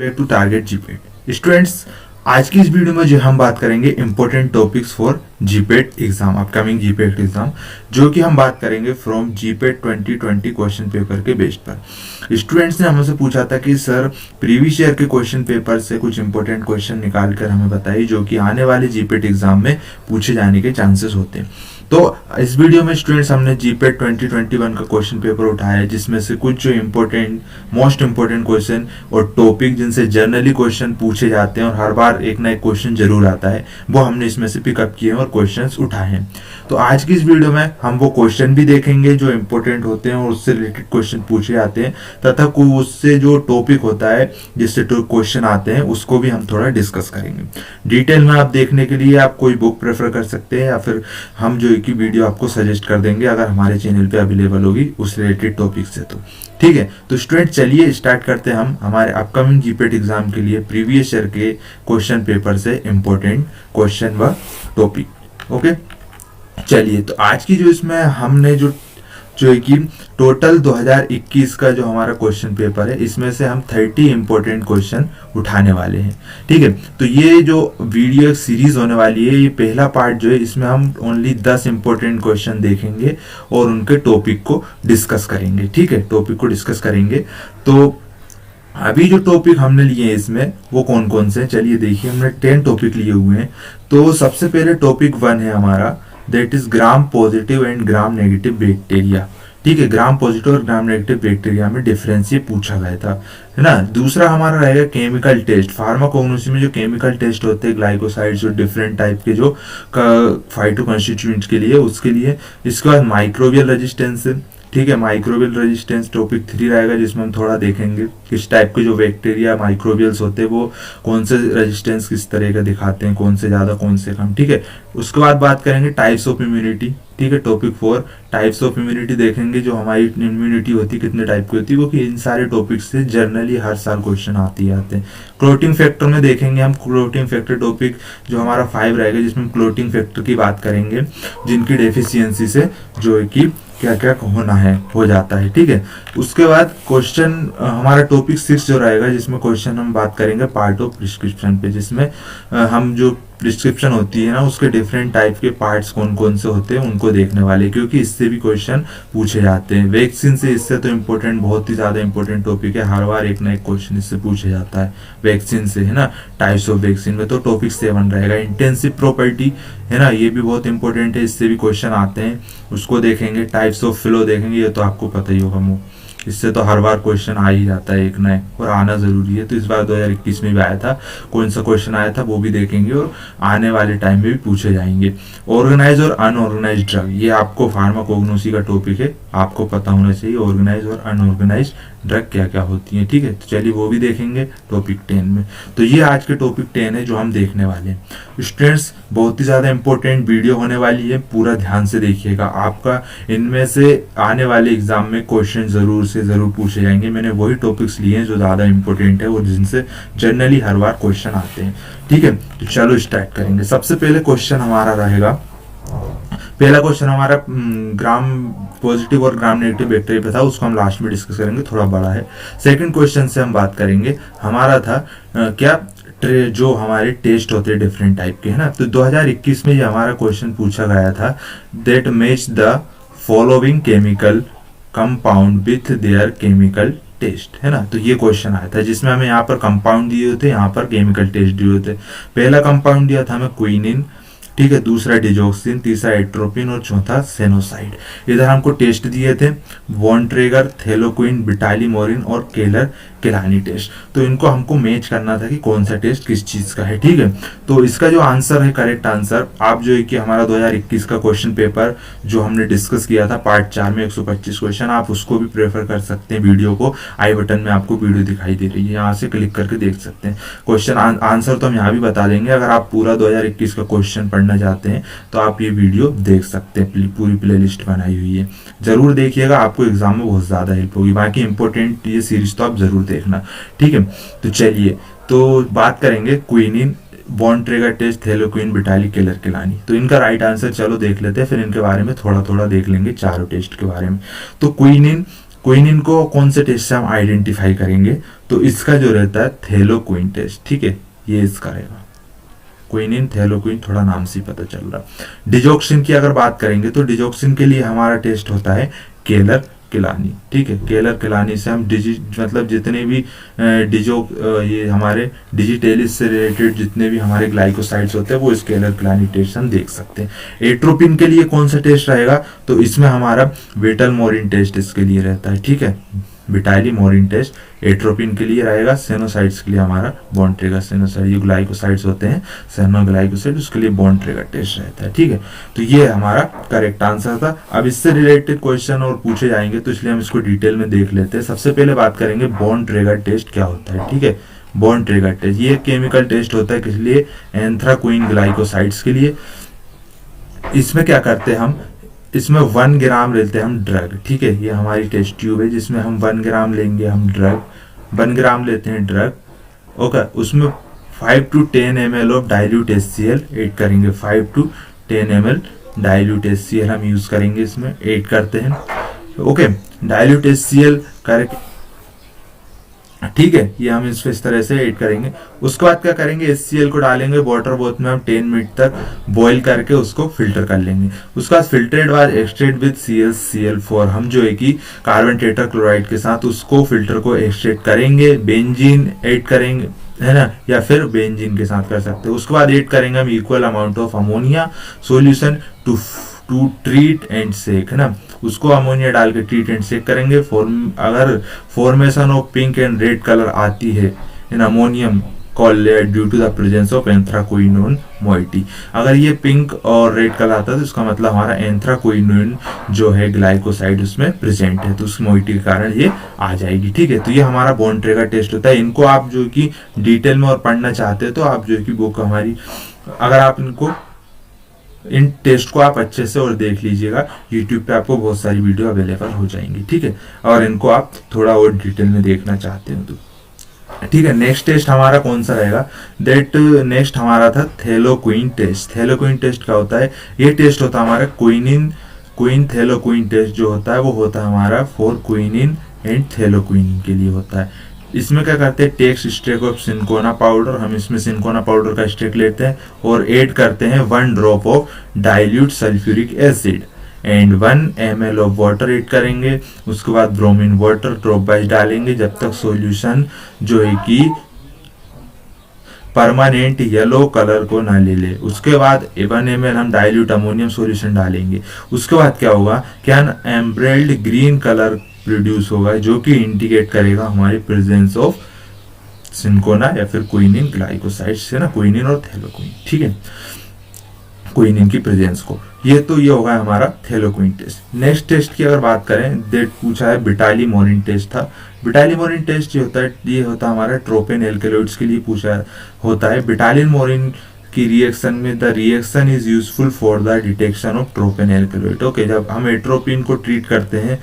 Back to target GPAT students. आज की इस वीडियो में जो हम बात करेंगे important topics for GPAT exam, upcoming GPAT exam, जो कि हम बात करेंगे फ्रॉम जीपेट 2020 क्वेश्चन पेपर के बेस पर। स्टूडेंट्स ने हमसे पूछा था कि सर प्रीवियस ईयर के क्वेश्चन पेपर से कुछ इंपॉर्टेंट क्वेश्चन निकाल कर हमें बताइए जो कि आने वाले जीपेट एग्जाम में पूछे जाने के चांसेस होते हैं। तो इस वीडियो में स्टूडेंट्स हमने जीपेट 2021 का क्वेश्चन पेपर उठाया है, जिसमें से कुछ जो इम्पोर्टेंट मोस्ट इम्पोर्टेंट क्वेश्चन और टॉपिक जिनसे जनरली क्वेश्चन पूछे जाते हैं और हर बार एक ना एक क्वेश्चन जरूर आता है, वो हमने इसमें से पिकअप किए हैं और क्वेश्चंस उठाए हैं। तो आज की इस वीडियो में हम वो क्वेश्चन भी देखेंगे जो इम्पोर्टेंट होते हैं और उससे रिलेटेड क्वेश्चन पूछे जाते हैं, तथा उससे जो टॉपिक होता है जिससे क्वेश्चन आते हैं उसको भी हम थोड़ा डिस्कस करेंगे। डिटेल में आप देखने के लिए आप कोई बुक प्रेफर कर सकते हैं या फिर हम जो की वीडियो आपको सजेस्ट कर देंगे अगर हमारे चैनल पे अवेलेबल होगी उस रिलेटेड टॉपिक से। तो ठीक है, तो स्टूडेंट चलिए स्टार्ट करते हैं हम हमारे अपकमिंग जीपेट एग्जाम के लिए प्रीवियस ईयर के क्वेश्चन पेपर से इंपॉर्टेंट क्वेश्चन व टॉपिक। ओके, चलिए तो आज की जो इसमें हमने जो है कि टोटल 2021 का जो हमारा क्वेश्चन पेपर है, इसमें से हम 30 इंपॉर्टेंट क्वेश्चन उठाने वाले हैं। ठीक है, तो ये जो वीडियो सीरीज होने वाली है, ये पहला पार्ट जो है इसमें हम ओनली 10 इंपॉर्टेंट क्वेश्चन देखेंगे और उनके टॉपिक को डिस्कस करेंगे। ठीक है, टॉपिक को डिस्कस करेंगे। तो अभी जो टॉपिक हमने लिए हैं इसमें वो कौन कौन से, चलिए देखिए हमने 10 टॉपिक लिए हुए हैं। तो सबसे पहले टॉपिक 1 है हमारा, that is gram positive and gram negative bacteria. ठीक है, ग्राम पॉजिटिव और ग्राम नेगेटिव बैक्टीरिया में डिफरेंस ये पूछा गया था, है ना। दूसरा हमारा रहेगा केमिकल टेस्ट, फार्माकोग्नोसी में जो केमिकल टेस्ट होते हैं ग्लाइकोसाइड्स और डिफरेंट टाइप के जो फाइटो कॉन्स्टिट्यूएंट्स के लिए, उसके लिए। इसके बाद माइक्रोबियल रेजिस्टेंस, ठीक है, माइक्रोबियल रेजिस्टेंस टॉपिक 3 रहेगा, जिसमें हम थोड़ा देखेंगे किस टाइप के जो बैक्टीरिया माइक्रोबियल्स होते हैं वो कौन से रेजिस्टेंस किस तरह का दिखाते हैं, कौन से ज़्यादा कौन से कम। ठीक है, उसके बाद बात करेंगे टाइप्स ऑफ इम्यूनिटी। ठीक है, टॉपिक 4 टाइप्स ऑफ इम्यूनिटी देखेंगे, जो हमारी इम्यूनिटी होती है कितने टाइप की होती है, क्योंकि इन सारे टॉपिक से जनरली हर साल क्वेश्चन आते ही आते हैं। क्लोटिंग फैक्टर में देखेंगे हम, क्लोटिंग फैक्टर टॉपिक जो हमारा 5 रहेगा, जिसमें क्लोटिंग फैक्टर की बात करेंगे, जिनकी डेफिशिएंसी से जो है कि क्या क्या होना है हो जाता है। ठीक है, उसके बाद क्वेश्चन हमारा टॉपिक 6 जो रहेगा, जिसमें क्वेश्चन हम बात करेंगे पार्ट ऑफ प्रिस्क्रिप्शन पे, जिसमें हम जो प्रिस्क्रिप्शन होती है ना उसके डिफरेंट टाइप के पार्ट्स कौन कौन से होते हैं उनको देखने वाले, क्योंकि इससे भी क्वेश्चन पूछे जाते हैं। वैक्सीन से इससे तो इम्पोर्टेंट, बहुत ही ज़्यादा इंपॉर्टेंट टॉपिक है, हर बार एक ना एक क्वेश्चन इससे पूछा जाता है वैक्सीन से, है ना। टाइप्स ऑफ वैक्सीन में तो टॉपिक 7 रहेगा। इंटेंसिव प्रॉपर्टी, है ना, ये भी बहुत इंपॉर्टेंट है, इससे भी क्वेश्चन आते हैं, उसको देखेंगे। टाइप्स ऑफ फ्लो देखेंगे, ये तो आपको पता ही होगा, इससे तो हर बार क्वेश्चन आ ही जाता है एक ना एक, और आना जरूरी है। तो इस बार 2021 में भी आया था, कौन सा क्वेश्चन आया था वो भी देखेंगे और आने वाले टाइम में भी पूछे जाएंगे। ऑर्गेनाइज और अनऑर्गेनाइज ड्रग, ये आपको फार्माकोग्नोसी का टॉपिक है, आपको पता होना चाहिए ऑर्गेनाइज और अनऑर्गेनाइज ड्रग क्या क्या होती है। ठीक है, तो चलिए वो भी देखेंगे टॉपिक 10 में। तो ये आज के टॉपिक 10 है जो हम देखने वाले हैं। स्टूडेंट्स बहुत ही ज़्यादा इंपॉर्टेंट वीडियो होने वाली है, पूरा ध्यान से देखिएगा, आपका इनमें से आने वाले एग्जाम में क्वेश्चन ज़रूर से ज़रूर पूछे जाएंगे। मैंने वही टॉपिक्स लिए हैं जो ज़्यादा इंपॉर्टेंट है और जिनसे जनरली हर बार क्वेश्चन आते हैं। ठीक है, तो चलो स्टार्ट करेंगे। सबसे पहले क्वेश्चन हमारा रहेगा, पहला क्वेश्चन हमारा ग्राम पॉजिटिव और ग्राम नेगेटिव बैक्टीरिया पे था, उसको हम लास्ट में डिस्कस करेंगे, थोड़ा बड़ा है। सेकंड क्वेश्चन से हम बात करेंगे, हमारा था क्या जो हमारे टेस्ट होते हैं डिफरेंट टाइप के, है ना। तो 2021 में ये हमारा क्वेश्चन पूछा गया था, that match the following chemical compound with their chemical test, है ना। तो ये क्वेश्चन आया था, जिसमें हमें यहाँ पर कंपाउंड दिए होते, यहाँ पर केमिकल टेस्ट दिए होते। पहला कंपाउंड दिया था हमें क्विनिन, ठीक है, दूसरा डिजोक्सिन, तीसरा एट्रोपिन और चौथा सेनोसाइड। इधर हमको टेस्ट दिए थे वॉन्ट्रेगर, थैलोक्विन, बिटालीमोरिन और केलर केलानी टेस्ट। तो इनको हमको मैच करना था कि कौन सा टेस्ट किस चीज का है। ठीक है, तो इसका जो आंसर है, करेक्ट आंसर, आप जो है कि हमारा 2021 का क्वेश्चन पेपर जो हमने डिस्कस किया था पार्ट 4 में 125 क्वेश्चन, आप उसको भी प्रेफर कर सकते हैं। वीडियो को आई बटन में आपको वीडियो दिखाई दे रही है, यहाँ से क्लिक करके देख सकते हैं। क्वेश्चन आंसर तो हम यहाँ भी बता देंगे, अगर आप पूरा 2021 का क्वेश्चन पढ़ना चाहते हैं तो आप ये वीडियो देख सकते हैं, पूरी प्लेलिस्ट बनाई हुई है, जरूर देखिएगा, आपको एग्जाम में बहुत ज्यादा हेल्प होगी। बाकी इंपॉर्टेंट ये सीरीज तो आप जरूर देखना। ठीक है, तो चलिए तो बात करेंगे क्विनिन, बॉन्ट्रेगर टेस्ट, थैलोक्विन, बिटाली, केलर केलानी। तो इनका राइट आंसर चलो देख लेते हैं, फिर इनके बारे में थोड़ा थोड़ा देख लेंगे चारों टेस्ट के बारे में। तो क्विनिन क्विनिन को कौन से टेस्ट से हम आइडेंटिफाई करेंगे, तो इसका जो रहता है थैलोक्विन टेस्ट, ठीक है, ये इसका रहेगा। क्विनिन थैलोक्विन, थोड़ा नाम से ही पता चल रहा। डिजोक्सिन की अगर बात करेंगे तो डिजोक्सिन के लिए हमारा टेस्ट होता है केलर किलानी, ठीक है। केलर किलानी से हम मतलब जितने भी ये हमारे डिजिटेलिस से रिलेटेड जितने भी हमारे ग्लाइकोसाइड्स होते हैं वो इस केलर किलानी टेस्ट हम देख सकते हैं। एट्रोपिन के लिए कौन सा टेस्ट रहेगा, तो इसमें हमारा बेटल मोरिन टेस्ट इसके लिए रहता है, ठीक है। बिटाइली मोरिन टेस्ट एट्रोपिन के लिए रहेगा। सेनोसाइड्स के लिए हमारा बॉन्ड ट्रिगर सेनोसाइड, ये ग्लाइकोसाइड्स होते हैं सेनोग्लाइकोसाइड, उसके लिए बॉन्ड ट्रिगर टेस्ट रहता है, ठीक है। तो ये हमारा करेक्ट आंसर था। अब इससे रिलेटेड क्वेश्चन और पूछे जाएंगे तो इसलिए हम इसको डिटेल में देख लेते हैं। सबसे पहले बात करेंगे बॉन्ड ट्रिगर टेस्ट क्या होता है, ठीक है। बॉन्ड ट्रिगर टेस्ट ये केमिकल टेस्ट होता है, किस लिए, एंथ्राक्विन ग्लाइकोसाइड्स के लिए। इसमें क्या करते हैं हम, इसमें 1 ग्राम लेते हैं हम ड्रग, ठीक है। ये हमारी टेस्ट ट्यूब है जिसमें हम 1 ग्राम लेंगे हम ड्रग, 1 ग्राम लेते हैं ड्रग, ओके। उसमें 5 to 10 ml of dilute HCl add करेंगे, 5 to 10 ml डाइल्यूट HCl हम यूज करेंगे, इसमें ऐड करते हैं, ओके। डाइल्यूट HCl करके, ठीक है, ये हम इस तरह से ऐड करेंगे। उसके बाद क्या करेंगे, HCl को डालेंगे वाटर बोथ में, हम 10 मिनट तक बॉईल करके उसको फिल्टर कर लेंगे। उसके बाद फिल्टरेड बाद एक्सट्रैक्ट विद ClCl4, हम जो है कि कार्बन टेट्राक्लोराइड के साथ उसको फिल्टर को एक्सट्रैक्ट करेंगे। बेंजीन ऐड करेंगे, है ना, या फिर बेंजीन के साथ कर सकते हैं। उसके बाद ऐड करेंगे हम equal amount of ammonia solution to treat and सेक, है ना। उसको अमोनिया डाल के ट्रीट एंड सेक करेंगे। अगर formation of pink and red colour आती है इन अमोनियम कॉलेट due to the presence of anthraquinone moiety, अगर ये पिंक और रेड कलर आता है तो इसका मतलब हमारा एंथ्राक्विनोन जो है ग्लाइकोसाइड उसमें प्रेजेंट है, तो उस मोइटी के कारण ये आ जाएगी, ठीक है। तो ये हमारा बॉन्ड ट्रिगर टेस्ट होता है। इनको आप जो कि डिटेल में और पढ़ना चाहते हैं तो आप जो कि बुक हमारी, अगर आप इन टेस्ट को आप अच्छे से और देख लीजिएगा, यूट्यूब पे आपको बहुत सारी वीडियो अवेलेबल हो जाएंगी, ठीक है। और इनको आप थोड़ा और डिटेल में देखना चाहते हो तो, ठीक है। नेक्स्ट टेस्ट हमारा कौन सा रहेगा, नेक्स्ट हमारा था थैलोक्विन टेस्ट। थैलोक्विन टेस्ट क्या होता है, ये टेस्ट होता है हमारा क्विन थैलोक्विन टेस्ट जो होता है वो होता है हमारा फॉर क्विनिन एंड थैलोक्विन के लिए होता है। इसमें क्या करते हैं, takes streak of cinchona powder, हम इसमें सिंकोना पाउडर का स्ट्रेक लेते हैं और ऐड करते हैं 1 drop of dilute sulphuric acid and 1 ml of water add करेंगे। उसके बाद ब्रोमीन वाटर ड्रॉप वाइज डालेंगे जब तक सॉल्यूशन जो है कि परमानेंट येलो कलर को ना ले ले। उसके बाद 1 ml हम डाइल्यूट अमोनियम सॉल्यूशन डालेंगे। उसके बाद क्या होगा, क्या एम्ब्रेल्ड ग्रीन कलर प्रोड्यूस होगा जो कि इंडिकेट करेगा हमारी प्रेजेंस ऑफ सिंकोना या फिर क्विनिन ग्लाइकोसाइड्स से ना, क्विनिन और थैलोक्विन, ठीक है, क्विनिन की प्रेजेंस को। ये होगा हमारा थैलोक्विन टेस्ट। नेक्स्ट टेस्ट की अगर बात करें, डेट पूछा है बिटाइली मोरिन टेस्ट था। बिटाइली मोरिन टेस्ट ये होता है हमारा ट्रोपेन एल्केलॉइड्स के लिए पूछा होता है। बिटाइली मोरिन की रिएक्शन में the reaction is useful for the detection of tropane alkaloid, okay. जब हम एट्रोपिन को ट्रीट करते हैं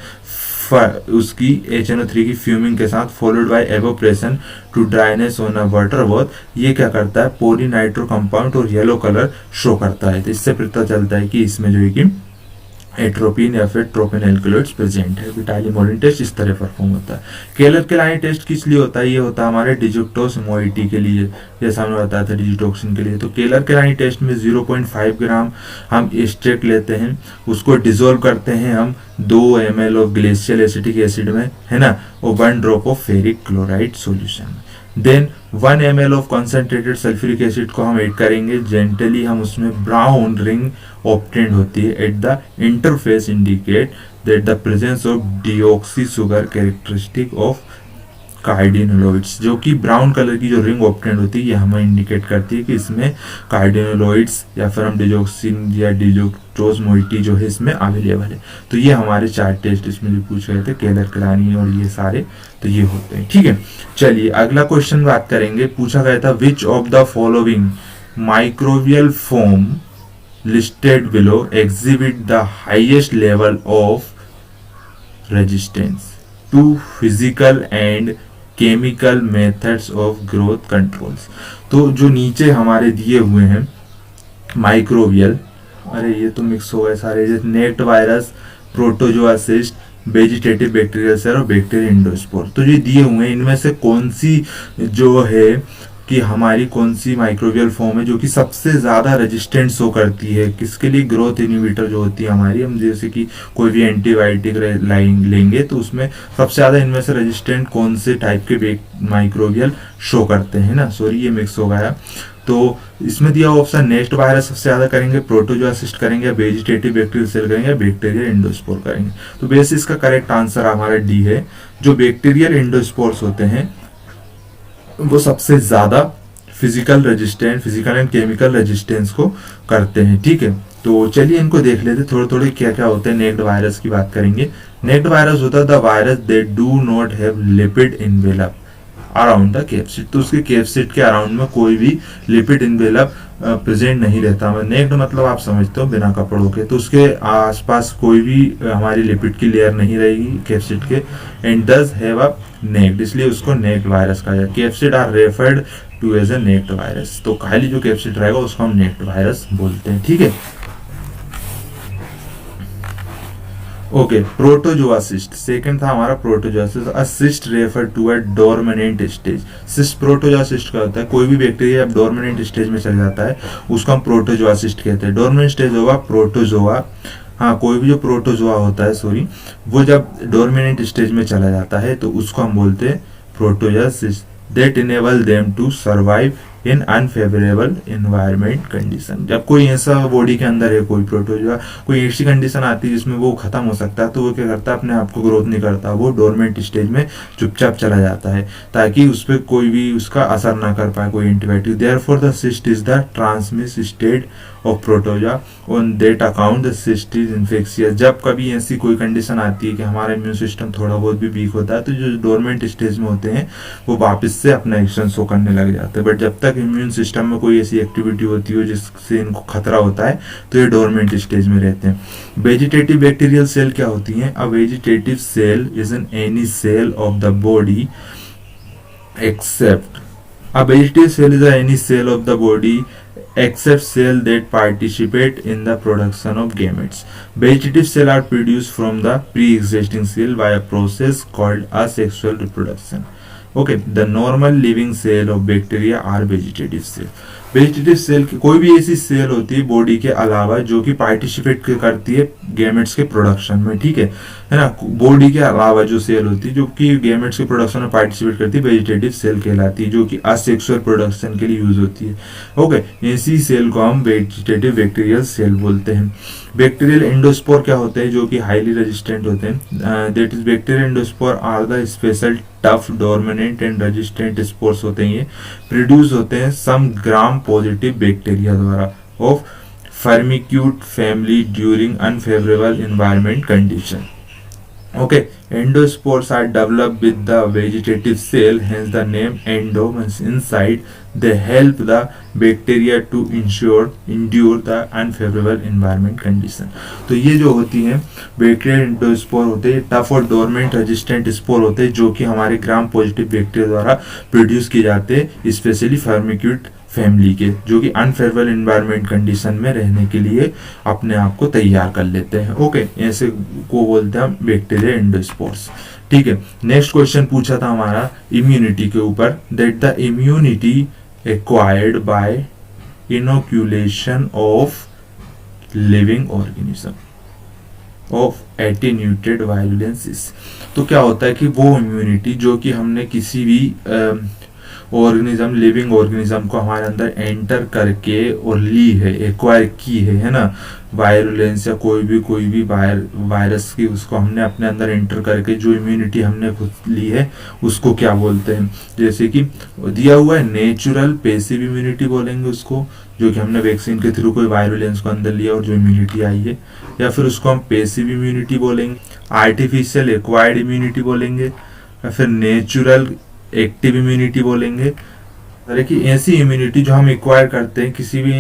उसकी HNO3 की फ्यूमिंग के साथ followed by evaporation to dryness on a water bath, ये क्या करता है, पॉलीनाइट्रो कंपाउंड और येलो कलर शो करता है। तो इससे पता चलता है कि इसमें जो है कि एट्रोपिन या फिर ट्रोपेन एल्केलॉइड्स प्रेजेंट है। बिटाइली मोरिन टेस्ट इस तरह परफॉर्म होता है। केलर किलानी टेस्ट किस लिए होता है, ये होता है हमारे डिजिटोस मोइटी के लिए, जैसा हमने बताया था डिजिटोक्सिन के लिए। तो केलर किलानी टेस्ट में 0.5 ग्राम हम एक्सट्रैक्ट लेते हैं, उसको डिसॉल्व करते हैं हम 2 ml of glacial acetic acid में, है ना, और 1 drop of ferric chloride solution. Then 1 ml of concentrated sulphuric acid को हम ऐड करेंगे। जेंटली हम उसमें ब्राउन रिंग ऑब्टेन्ड होती है at the interface indicate that the presence of deoxy sugar characteristic of cardenolides, जो कि ब्राउन कलर की जो रिंग ऑब्टेन्ड होती है ये हमें इंडिकेट करती है कि इसमें कार्डिनोलॉइड्स या फिर हम डिजोक्सिन या डिजोक्टोज मोइटी जो है इसमें अवेलेबल है। तो ये हमारे 4 टेस्ट इसमें जो पूछ रहे थे, केलर किलानी और ये सारे, तो ये होते हैं, ठीक है। चलिए अगला क्वेश्चन बात करेंगे। पूछा गया था which of the following microbial form listed below exhibit the highest level of resistance to physical and chemical methods of growth controls। तो जो नीचे हमारे दिए हुए हैं माइक्रोबियल, अरे ये तो मिक्स हो गए सारे, जैसे naked virus, protozoa cyst, vegetative bacterial cell और बैक्टीरियल एंडोस्पोर। तो ये दिए हुए हैं, इनमें से कौन सी जो है कि हमारी कौन सी माइक्रोबियल फॉर्म है जो कि सबसे ज़्यादा रेजिस्टेंट शो करती है, किसके लिए ग्रोथ इनहिबिटर जो होती है हमारी, हम जैसे कि कोई भी एंटीबायोटिक लेंगे तो उसमें सबसे ज़्यादा इनमें से रेजिस्टेंट कौन से टाइप के माइक्रोबियल शो करते हैं ना, सॉरी ये मिक्स हो गया। तो इसमें दिया ऑप्शन नेक्स्ट वायरस सबसे ज़्यादा करेंगे, प्रोटोजोआसिस्ट करेंगे, वेजिटेटिव बैक्टीरियल सेल करेंगे, बैक्टीरियल एंडोस्पोर करेंगे। तो बेस इसका करेक्ट आंसर हमारा डी है। जो बैक्टीरियल एंडोस्पोर्स होते हैं वो सबसे ज़्यादा फिजिकल एंड केमिकल रेजिस्टेंस को करते हैं। ठीक है, तो चलिए इनको देख लेते थोड़े थोड़े क्या क्या होते हैं। नेक्ड वायरस की बात करेंगे। नेक्ड वायरस होता है the virus that do not have lipid envelope around the capsid. तो उसके कैप्सिड के अराउंड में कोई भी लिपिड इनवेलप प्रेजेंट नहीं रहता। नेक्ड मतलब आप समझते हो बिना कपड़ों के, तो उसके आसपास कोई भी हमारी लिपिड की लेयर नहीं रहेगी कैप्सिड के। And does have a naked, इसलिए उसको नेक्ड वायरस कहा जाए। Capsid are referred to as a naked virus. तो खाली जो कैप्सिड रहेगा उसको हम नेक्ड वायरस बोलते हैं। ठीक है, ओके। प्रोटोजोआसिस्ट सेकंड था हमारा protozoa cyst. A cyst refer to a dormant stage. Cyst protozoa cyst का होता है कोई भी बैक्टीरिया जब डोरमेनेंट स्टेज में चल जाता है उसको हम प्रोटोजोआसिस्ट कहते हैं। डोरमेनेंट स्टेज होगा प्रोटोजोआ, हाँ कोई भी जो प्रोटोजोआ होता है सॉरी, वो जब डोरमेनेंट स्टेज में चला जाता है तो उसको हम बोलते हैं protozoa cyst. That enable them to survive in unfavourable environment condition. जब कोई ऐसा बॉडी के अंदर है कोई प्रोटोजोआ, कोई ऐसी कंडीशन आती है जिसमें वो खत्म हो सकता है, तो वो क्या करता है अपने आप को ग्रोथ नहीं करता, वो डोरमेंट स्टेज में चुपचाप चला जाता है ताकि उस पर कोई भी उसका असर ना कर पाए कोई antibiotic. Therefore the cyst is the transmissive state of protozoa on that account the cyst is infectious. जब कभी ऐसी कोई कंडीशन आती है कि हमारा इम्यून सिस्टम थोड़ा बहुत भी वीक होता है तो जो डोरमेंट स्टेज में होते हैं वो वापस से अपना एक्शन शो करने लग जाते हैं। बट जब तक इम्यून सिस्टम में कोई ऐसी एक्टिविटी होती है जिससे इनको खतरा होता है तो ये डोरमेंट स्टेज में रहते हैं। वेजिटेटिव बैक्टीरियल सेल क्या होती हैं? A vegetative cell is an any cell of the body except a vegetative cell is any cell of the body except cell that participate in the production of gametes. Vegetative cell are produced from the pre-existing cell by a process called asexual reproduction. Okay, the normal living cell of bacteria are vegetative cell. Vegetative cell की कोई भी ऐसी cell होती है body के अलावा जो कि पार्टिसिपेट करती है गैमेट्स के प्रोडक्शन में। ठीक है ना, बॉडी के अलावा जो सेल होती है जो कि गैमेट्स के प्रोडक्शन में पार्टिसिपेट करती है वेजिटेटिव सेल कहलाती है, जो कि असेक्सुअल प्रोडक्शन के लिए यूज होती है। ओके, ऐसी सेल को हम वेजिटेटिव बैक्टीरियल सेल बोलते हैं। बैक्टीरियल एंडोस्पोर क्या होते हैं? जो कि हाईली रेजिस्टेंट होते हैं। That is bacterial endospore are the special tough dormant and resistant spores होते हैं। ये प्रोड्यूस होते हैं सम ग्राम पॉजिटिव बैक्टीरिया द्वारा of firmicute family during unfavourable environment condition. Okay, endospores are developed with the vegetative cell, hence the name endo means inside. They help the bacteria to endure the unfavorable environment condition. तो ये जो होती हैं bacterial endospore होते हैं, tough और dormant resistant spore होते हैं जो कि हमारे ग्राम पॉजिटिव बैक्टीरिया द्वारा प्रोड्यूस किए जाते हैं, स्पेशली फर्मिक्यूट फैमिली के, जो कि अनफेवरेबल एनवायरमेंट कंडीशन में रहने के लिए अपने आप को तैयार कर लेते हैं। ओके, ऐसे को बोलते हैं बैक्टीरिया एंडोस्पोर्स। ठीक है, नेक्स्ट क्वेश्चन पूछा था हमारा इम्यूनिटी के ऊपर, that the immunity acquired by inoculation of living organism of attenuated virulences. तो क्या होता है कि वो इम्यूनिटी जो कि हमने किसी भी ऑर्गेनिज्म, लिविंग ऑर्गेनिज्म को हमारे अंदर एंटर करके और ली है, एक्वायर की है ना, वायरुलेंस या कोई भी वायरस की उसको हमने अपने अंदर एंटर करके जो इम्यूनिटी हमने खुद ली है उसको क्या बोलते हैं? जैसे कि दिया हुआ है नेचुरल पैसिव इम्यूनिटी बोलेंगे उसको, जो कि हमने वैक्सीन के थ्रू कोई वायरुलेंस को अंदर लिया और जो इम्यूनिटी आई है, या फिर उसको हम पैसिव इम्यूनिटी बोलेंगे, आर्टिफिशियल एक्वायर्ड इम्यूनिटी बोलेंगे, या फिर नेचुरल एक्टिव इम्यूनिटी बोलेंगे, तरह की ऐसी इम्यूनिटी जो हम एक्वायर करते हैं किसी भी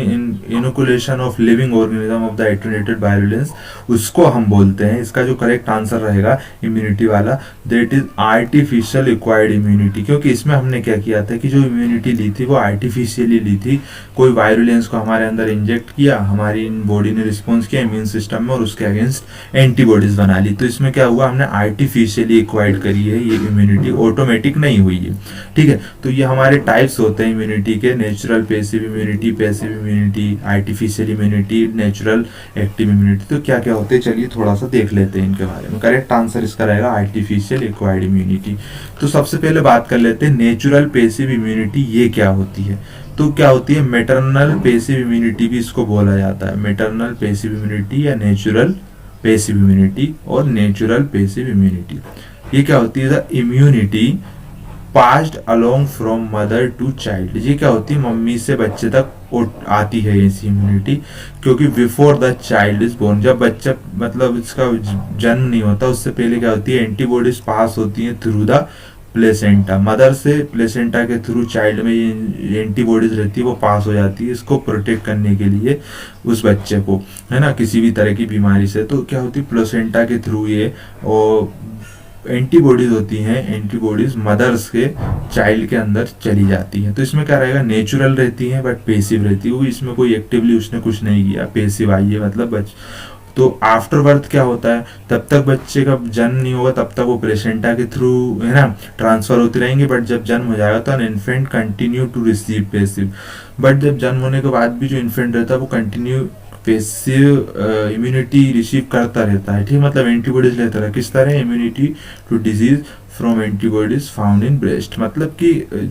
inoculation of living organism of the attenuated virulence, उसको हम बोलते हैं, इसका जो करेक्ट आंसर रहेगा इम्यूनिटी वाला, that is artificial acquired immunity. क्योंकि इसमें हमने क्या किया था कि जो इम्यूनिटी ली थी वो आर्टिफिशियली ली थी, कोई वायरुलेंस को हमारे अंदर इंजेक्ट किया, हमारी बॉडी ने रिस्पॉन्स किया इम्यून सिस्टम में और उसके अगेंस्ट एंटीबॉडीज बना ली। तो इसमें क्या हुआ, हमने आर्टिफिशियली एक्वायर्ड करी है ये इम्यूनिटी, ऑटोमेटिक नहीं हुई है। ठीक है, तो ये हमारे टाइप्स होते हैं इम्यूनिटी के, natural passive immunity, passive immunity, artificial immunity, natural active immunity. तो क्या क्या होते हैं चलिए थोड़ा सा देख लेते हैं इनके बारे में। करेक्ट आंसर इसका रहेगा आर्टिफिशियल एक्वायर्ड इम्यूनिटी। तो सबसे पहले बात कर लेते हैं नेचुरल पैसिव इम्यूनिटी ये क्या होती है। तो क्या होती है, मैटरनल पैसिव इम्यूनिटी भी इसको बोला जाता है, मैटरनल पैसिव इम्यूनिटी या नेचुरल पैसिव इम्यूनिटी और नेचुरल पैसिव इम्यूनिटी। ये क्या होती है, the immunity passed along from mother to child. ये क्या होती है, मम्मी से बच्चे तक आती है ऐसी इम्यूनिटी, क्योंकि before the child is born, जब बच्चा मतलब इसका जन्म नहीं होता उससे पहले क्या होती है, एंटीबॉडीज पास होती हैं थ्रू द प्लेसेंटा, मदर से प्लेसेंटा के थ्रू चाइल्ड में ये एंटीबॉडीज रहती है वो पास हो जाती है इसको प्रोटेक्ट करने के लिए उस बच्चे को, है ना, किसी भी तरह की बीमारी से। तो क्या होती है, प्लेसेंटा के थ्रू ये और एंटीबॉडीज होती हैं, एंटीबॉडीज मदर्स के चाइल्ड के अंदर चली जाती हैं। तो इसमें क्या रहेगा, नेचुरल रहती हैं बट पेसिव रहती है, इसमें कोई एक्टिवली उसने कुछ नहीं किया, पेसिव आई है मतलब तो आफ्टर बर्थ क्या होता है, तब तक बच्चे का जन्म नहीं होगा तब तक वो प्लेसेंटा के थ्रू, है ना, ट्रांसफर होती रहेंगी, बट जब जन्म हो जाएगा तो an infant continue to receive passive, but जब जन्म होने के बाद भी जो इन्फेंट रहता है वो कंटिन्यू पेसिव इम्यूनिटी रिसीव करता रहता है। ठीक, मतलब एंटीबॉडीज लेता है। किस तरह, immunity to disease from antibodies found in breast, मतलब कि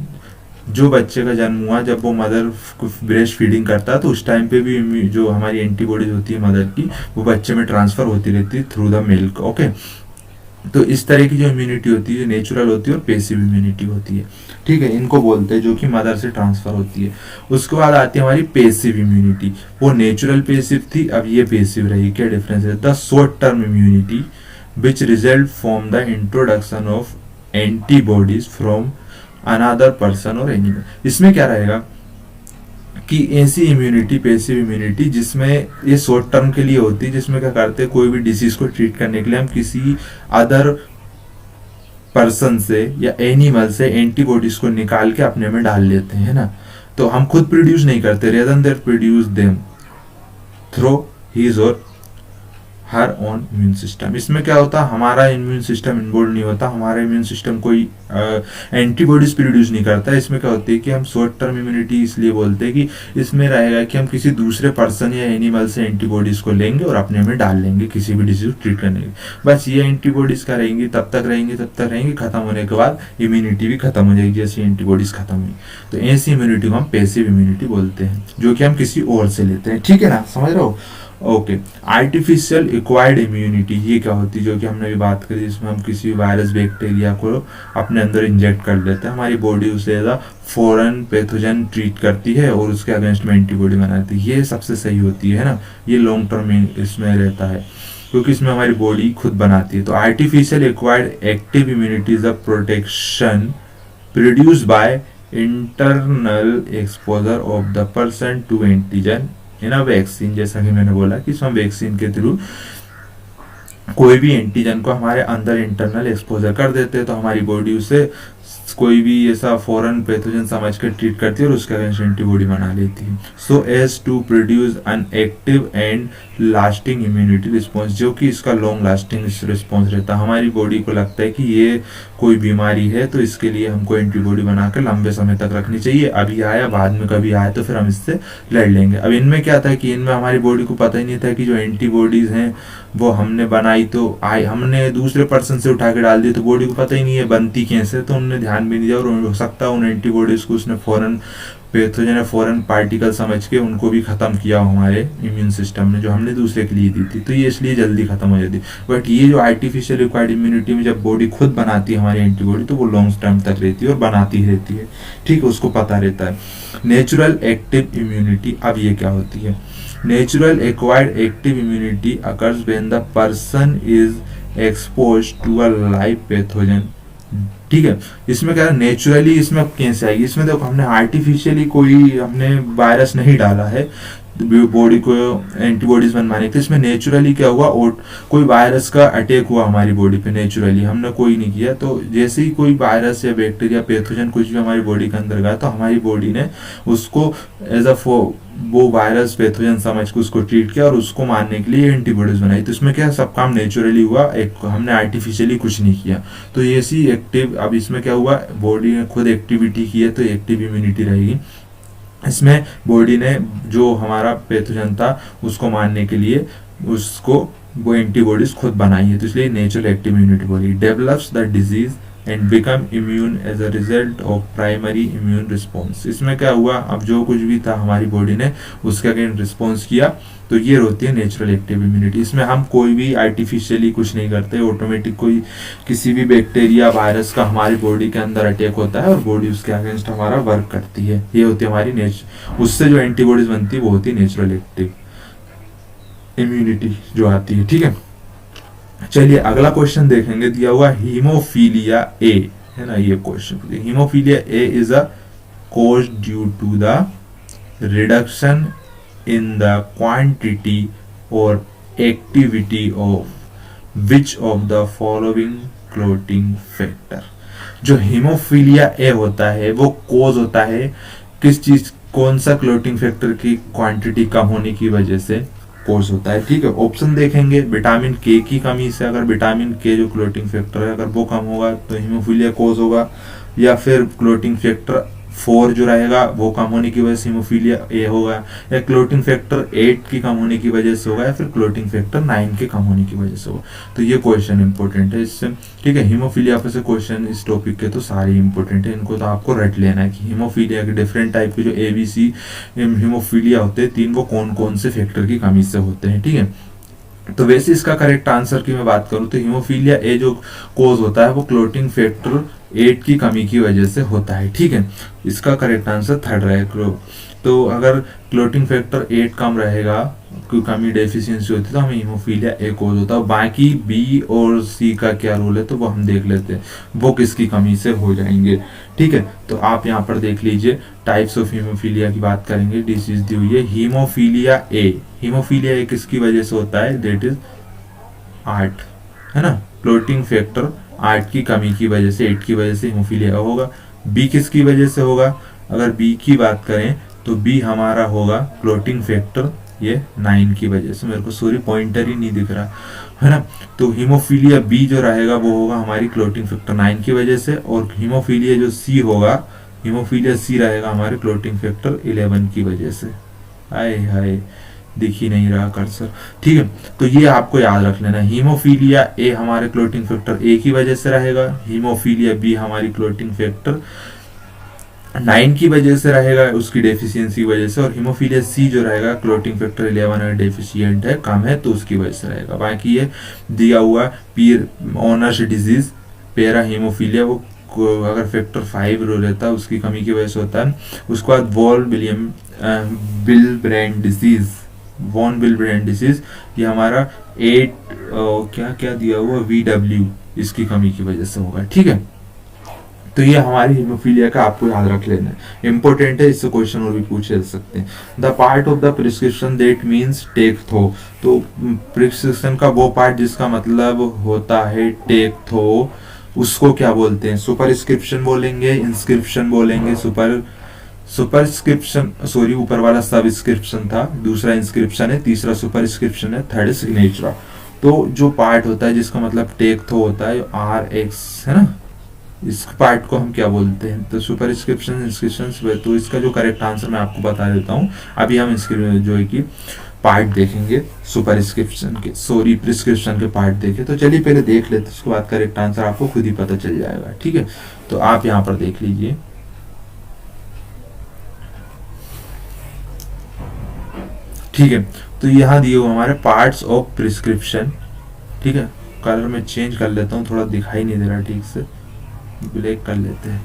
जो बच्चे का जन्म हुआ जब वो मदर को ब्रेस्ट फीडिंग करता है तो उस टाइम पे भी जो हमारी एंटीबॉडीज होती है मदर की वो बच्चे में ट्रांसफर होती रहती है थ्रू द मिल्क। ओके, तो इस तरह की जो इम्यूनिटी होती है नेचुरल होती है और पेसिव इम्यूनिटी होती है। ठीक है, इनको बोलते हैं, जो कि मदर से ट्रांसफर होती है। उसके बाद आती है हमारी पेसिव इम्यूनिटी, वो नेचुरल पेसिव थी, अब ये पेसिव रही। क्या डिफरेंस है, the short term immunity which result from the introduction of antibodies from another person और एनिमल। इसमें क्या रहेगा कि ऐसी इम्यूनिटी, पेसिव इम्यूनिटी, जिसमें ये शॉर्ट टर्म के लिए होती है, जिसमें क्या करते हैं, कोई भी डिसीज को ट्रीट करने के लिए हम किसी अदर पर्सन से या एनिमल से एंटीबॉडीज को निकाल के अपने में डाल लेते हैं, ना, तो हम खुद प्रोड्यूस नहीं करते, rather than there produce them through his और हर ओन इम्यून सिस्टम। इसमें क्या होता है, हमारा इम्यून सिस्टम इन्वॉल्व नहीं होता, हमारा इम्यून सिस्टम कोई एंटीबॉडीज प्रोड्यूस नहीं करता। इसमें क्या होती है कि हम शॉर्ट टर्म इम्यूनिटी इसलिए बोलते हैं कि इसमें रहेगा कि हम किसी दूसरे पर्सन या एनिमल से एंटीबॉडीज को लेंगे और अपने में डाल लेंगे किसी भी डिजीज को ट्रीट करने के। बस ये एंटीबॉडीज का रहेंगी, तब तक रहेंगी, खत्म होने के बाद इम्यूनिटी भी खत्म हो जाएगी जैसी एंटीबॉडीज खत्म हुई। तो ऐसी इम्यूनिटी को हम पैसिव इम्यूनिटी बोलते हैं, जो कि हम किसी और से लेते हैं। ठीक है ना, समझ रहे हो। ओके, आर्टिफिशियल एक्वायर्ड इम्यूनिटी ये क्या होती है, जो कि हमने भी बात करी, जिसमें हम किसी वायरस बैक्टीरिया को अपने अंदर इंजेक्ट कर लेते हैं, हमारी बॉडी उसे as a foreign pathogen treat करती है और उसके अगेंस्ट में एंटीबॉडी बनाती है। ये सबसे सही होती है ना, ये लॉन्ग टर्म इसमें रहता है क्योंकि इसमें हमारी बॉडी खुद बनाती है। तो artificial acquired active immunity is a protection produced by internal exposure of the person to antigen है ना, वैक्सीन, जैसा कि मैंने बोला कि हम वैक्सीन के थ्रू कोई भी एंटीजन को हमारे अंदर इंटरनल एक्सपोजर कर देते हैं तो हमारी बॉडी उसे कोई भी ऐसा फॉरेन पैथोजन समझ कर ट्रीट करती है और उसके अगेंस्ट एंटीबॉडी बना लेती है, so as to produce an active and lasting immunity response, जो कि इसका लॉन्ग लास्टिंग रिस्पॉन्स रहता है। हमारी बॉडी को लगता है कि ये कोई बीमारी है तो इसके लिए हमको एंटीबॉडी बनाकर लंबे समय तक रखनी चाहिए, अभी आया बाद में कभी आया तो फिर हम इससे लड़ लेंगे। अब इनमें क्या था कि इनमें हमारी बॉडी को पता ही नहीं था कि जो एंटीबॉडीज हैं वो हमने बनाई तो हमने दूसरे पर्सन से उठा के डाल दी, तो बॉडी को पता ही नहीं है बनती कैसे, तो उन्होंने ध्यान भी नहीं दिया और हो सकता है उन एंटीबॉडीज को उसने फॉरेन पैथोजन फॉरेन पार्टिकल समझ के उनको भी खत्म किया हमारे इम्यून सिस्टम ने, जो हमने दूसरे के लिए दी थी, तो ये इसलिए जल्दी खत्म हो जाती। बट ये जो आर्टिफिशियल एक्वायर्ड इम्यूनिटी में जब बॉडी खुद बनाती है हमारी एंटीबॉडी तो वो लॉन्ग टर्म तक रहती है और बनाती रहती है, ठीक है, उसको पता रहता है। नेचुरल एक्टिव इम्यूनिटी, अब ये क्या होती है, natural acquired active immunity occurs when the person is exposed to a live pathogen ठीक है। इसमें क्या है, नेचुरली इसमें कैसे आएगी, इसमें देखो हमने आर्टिफिशियली कोई हमने वायरस नहीं डाला है बॉडी को एंटीबॉडीज बनवाने के, इसमें नेचुरली क्या हुआ, कोई वायरस का अटैक हुआ हमारी बॉडी पे, नेचुरली हमने कोई नहीं किया। तो जैसे ही कोई वायरस या बैक्टीरिया पैथोजन कुछ भी हमारी बॉडी के अंदर गया तो हमारी बॉडी ने उसको एज अ वो वायरस पैथोजन समझ के उसको ट्रीट किया और उसको मारने के लिए एंटीबॉडीज बनाई। तो इसमें क्या सब काम नेचुरली हुआ, एक हमने आर्टिफिशियली कुछ नहीं किया। तो ये सी एक्टिव, अब इसमें क्या हुआ, बॉडी ने खुद एक्टिविटी की है तो एक्टिव इम्यूनिटी रहेगी। इसमें बॉडी ने जो हमारा पैथोजन था उसको मारने के लिए उसको वो एंटीबॉडीज खुद बनाई है, तो इसलिए natural active immunity body develops the disease and become immune as a result of primary immune response. इसमें क्या हुआ, अब जो कुछ भी था हमारी बॉडी ने उसके अगेंस्ट रिस्पॉन्स किया, तो ये होती है नेचुरल एक्टिव इम्यूनिटी। इसमें हम कोई भी आर्टिफिशियली कुछ नहीं करते, ऑटोमेटिक कोई किसी भी बैक्टीरिया वायरस का हमारी बॉडी के अंदर अटैक होता है और बॉडी उसके अगेंस्ट हमारा वर्क करती है। ये होती है हमारी उससे जो एंटीबॉडीज बनती है वो होती है नेचुरल एक्टिव इम्यूनिटी जो आती है। ठीक है, चलिए अगला क्वेश्चन देखेंगे, दिया हुआ हीमोफीलिया ए है ना, ये question hemophilia A is a cause due to the reduction in the quantity or activity of which of the following clotting factor। जो हीमोफीलिया ए होता है वो कोज होता है किस चीज, कौन सा क्लोटिंग फैक्टर की क्वांटिटी कम होने की वजह से कोज होता है। ठीक है, ऑप्शन देखेंगे, विटामिन के की कमी से, अगर विटामिन के जो क्लोटिंग फैक्टर है अगर वो कम होगा तो हीमोफीलिया कोज होगा, या फिर क्लोटिंग फैक्टर 4 जो रहेगा वो कम होने की वजह से हीमोफीलिया ए होगा, या क्लोटिंग फैक्टर 8 की कम होने की वजह से होगा, या फिर क्लोटिंग फैक्टर 9 के कम होने की वजह से होगा। तो ये क्वेश्चन इंपॉर्टेंट है इससे। ठीक है, हीमोफीलिया पे से क्वेश्चन इस टॉपिक के तो सारे इंपॉर्टेंट है, इनको तो आपको रट लेना है कि हीमोफीलिया के डिफरेंट टाइप के जो ABC हीमोफीलिया होते हैं 3, वो कौन कौन से फैक्टर की कमी से होते हैं। ठीक है, तो वैसे इसका करेक्ट आंसर की मैं बात करूं तो हीमोफीलिया ए जो कोज होता है वो क्लोटिंग फैक्टर 8 की कमी की वजह से होता है। ठीक है, इसका करेक्ट आंसर 3rd रहेगा। तो अगर क्लोटिंग फैक्टर 8 कम रहेगा, कोई कमी डेफिशिएंसी होती है तो हमें हीमोफीलिया ए कोज होता है। बाकी बी और सी का क्या रोल है तो वो हम देख लेते हैं, वो किसकी कमी से हो जाएंगे। ठीक है, तो आप यहाँ पर देख लीजिए, टाइप्स ऑफ हीमोफीलिया की बात करेंगे, डिजीज दी हुई है हीमोफीलिया ए। हीमोफीलिया ए किसकी वजह से होता है, दैट इज 8 है ना, क्लोटिंग फैक्टर 8 की कमी की वजह से, 8 की वजह से हीमोफीलिया होगा। बी किसकी वजह से होगा, अगर बी की बात करें तो बी हमारा होगा क्लोटिंग फैक्टर ये 9 की वजह से, मेरे को सॉरी पॉइंटर ही नहीं दिख रहा है ना। तो हीमोफीलिया बी जो रहेगा वो होगा हमारी क्लोटिंग फैक्टर 9 की वजह से, और हीमोफीलिया जो सी होगा, हीमोफीलिया सी रहेगा हमारे क्लोटिंग फैक्टर 11 की वजह से। हाय हाय दिख ही नहीं रहा कर्सर। ठीक है, तो ये आपको याद रख लेना, हीमोफीलिया ए हमारे क्लोटिंग फैक्टर ए की वजह से रहेगा, हीमोफीलिया बी हमारी क्लोटिंग फैक्टर 9 की वजह से रहेगा उसकी डेफिशिएंसी की वजह से, और हीमोफीलिया सी जो रहेगा क्लोटिंग फैक्टर 11 अगर डेफिशिएंट है, कम है तो उसकी वजह से रहेगा। बाकी ये दिया हुआ पीर ऑनर्स डिजीज पैरा हीमोफीलिया, वो अगर फैक्टर 5 रो रहता है उसकी कमी की वजह से होता है। उसके बाद Willebrand disease, von Willebrand disease, ये हमारा 8 क्या क्या दिया हुआ VW, इसकी कमी की वजह से होगा। ठीक है, तो ये हमारी हीमोफीलिया का आपको याद रख लेना है, इंपॉर्टेंट है, इससे क्वेश्चन और भी पूछे जा सकते हैं। The part of the prescription that means take थो, तो प्रिस्क्रिप्शन का वो पार्ट जिसका मतलब होता है टेक थो, उसको क्या बोलते हैं, सुपरस्क्रिप्शन बोलेंगे, इंस्क्रिप्शन बोलेंगे, सुपरस्क्रिप्शन सॉरी ऊपर वाला सबस्क्रिप्शन था, दूसरा इंस्क्रिप्शन है, तीसरा सुपरस्क्रिप्शन है, थर्ड सिग्नेचर। तो जो पार्ट होता है जिसका मतलब टेक थो होता है RX है ना, इस पार्ट को हम क्या बोलते हैं, तो सुपरस्क्रिप्शन इंस्क्रिप्शन। तो इसका जो करेक्ट आंसर मैं आपको बता देता हूँ। अभी हम जो है कि पार्ट देखेंगे सुपरस्क्रिप्शन के, सॉरी प्रिस्क्रिप्शन के पार्ट देखे, तो चलिए पहले देख लेते, उसके बाद करेक्ट आंसर आपको खुद ही पता चल जाएगा। ठीक है, तो आप यहाँ पर देख लीजिए, ठीक है, तो यहाँ दिए हुए हमारे पार्ट्स ऑफ प्रिस्क्रिप्शन। ठीक है, कलर में चेंज कर लेता हूँ, थोड़ा दिखाई नहीं दे रहा ठीक से, ब्लैक कर लेते हैं,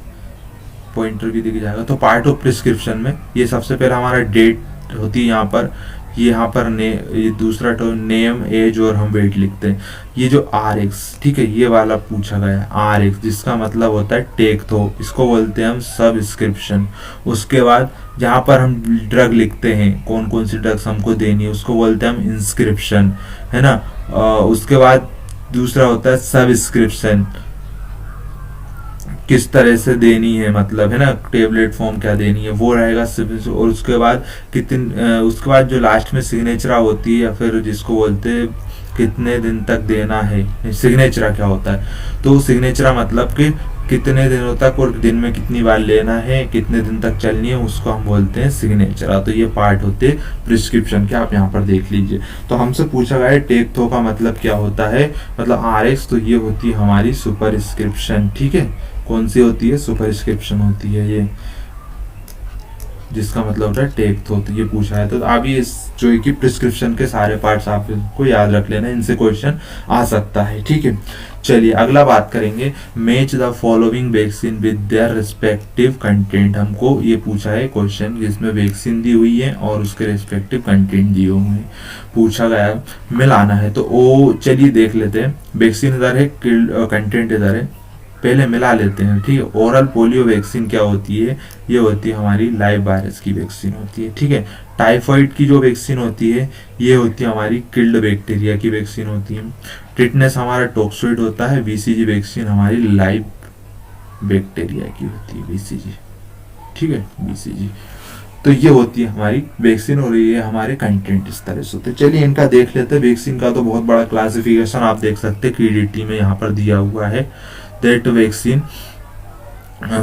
पॉइंटर भी दिख जाएगा। तो पार्ट ऑफ प्रिस्क्रिप्शन में ये सबसे पहले हमारा डेट होती है यहाँ पर ये यहाँ पर ये दूसरा टर्म नेम, एज और हम वेट लिखते हैं। ये जो RX, ठीक है, ये वाला पूछा गया है RX, जिसका मतलब होता है टेक थो, इसको बोलते हैं हम सब्सक्रिप्शन। उसके बाद जहाँ पर हम ड्रग लिखते हैं, कौन कौन सी ड्रग्स हमको देनी है, उसको बोलते हैं हम इंस्क्रिप्शन, है ना। उसके बाद दूसरा होता है सब्सक्रिप्शन, किस तरह से देनी है, मतलब है ना, टेबलेट फॉर्म क्या देनी है, वो रहेगा। और उसके बाद उसके बाद जो लास्ट में सिग्नेचर होती है, या फिर जिसको बोलते हैं कितने दिन तक देना है, सिग्नेचर क्या होता है, तो सिग्नेचर मतलब कि कितने दिनों तक और दिन में कितनी बार लेना है, कितने दिन तक चलनी है, उसको हम बोलते हैं सिग्नेचर। तो ये पार्ट होते हैं प्रिस्क्रिप्शन के, आप यहाँ पर देख लीजिए। तो हमसे पूछा गया है टेक थो का मतलब क्या होता है, मतलब RX, तो ये होती है हमारी सुपरस्क्रिप्शन, ठीक है। कौन सी होती है, सुपरस्क्रिप्शन होती है ये, जिसका मतलब होता है टेक थो। तो ये पूछा है, तो अभी इस जो है कि प्रिस्क्रिप्शन के सारे पार्ट्स आपको याद रख लेना, इनसे क्वेश्चन आ सकता है, ठीक है। चलिए अगला बात करेंगे, match the following vaccine with their respective content. हमको ये पूछा है क्वेश्चन जिसमें वैक्सीन दी हुई है और उसके रिस्पेक्टिव कंटेंट दिए हुए हैं, पूछा गया मिलाना है। तो वो चलिए देख लेते हैं, वैक्सीन इधर है, कंटेंट इधर है, पहले मिला लेते हैं, ठीक है। ओरल पोलियो वैक्सीन क्या होती है, ये होती है हमारी लाइव वायरस की वैक्सीन होती है, ठीक है। टाइफाइड की जो वैक्सीन होती है, ये होती है हमारी किल्ड बैक्टीरिया की वैक्सीन होती है। टिटनेस हमारा टॉक्सोइड होता है। BCG वैक्सीन हमारी लाइव बैक्टीरिया की होती है, BCG, ठीक है, BCG। तो ये होती है हमारी वैक्सीन और ये हमारे कंटेंट इस तरह से होते हैं। चलिए इनका देख लेते हैं। वैक्सीन का तो बहुत बड़ा क्लासिफिकेशन आप देख सकते हैं, KDT में यहाँ पर दिया हुआ है। दैट वैक्सीन,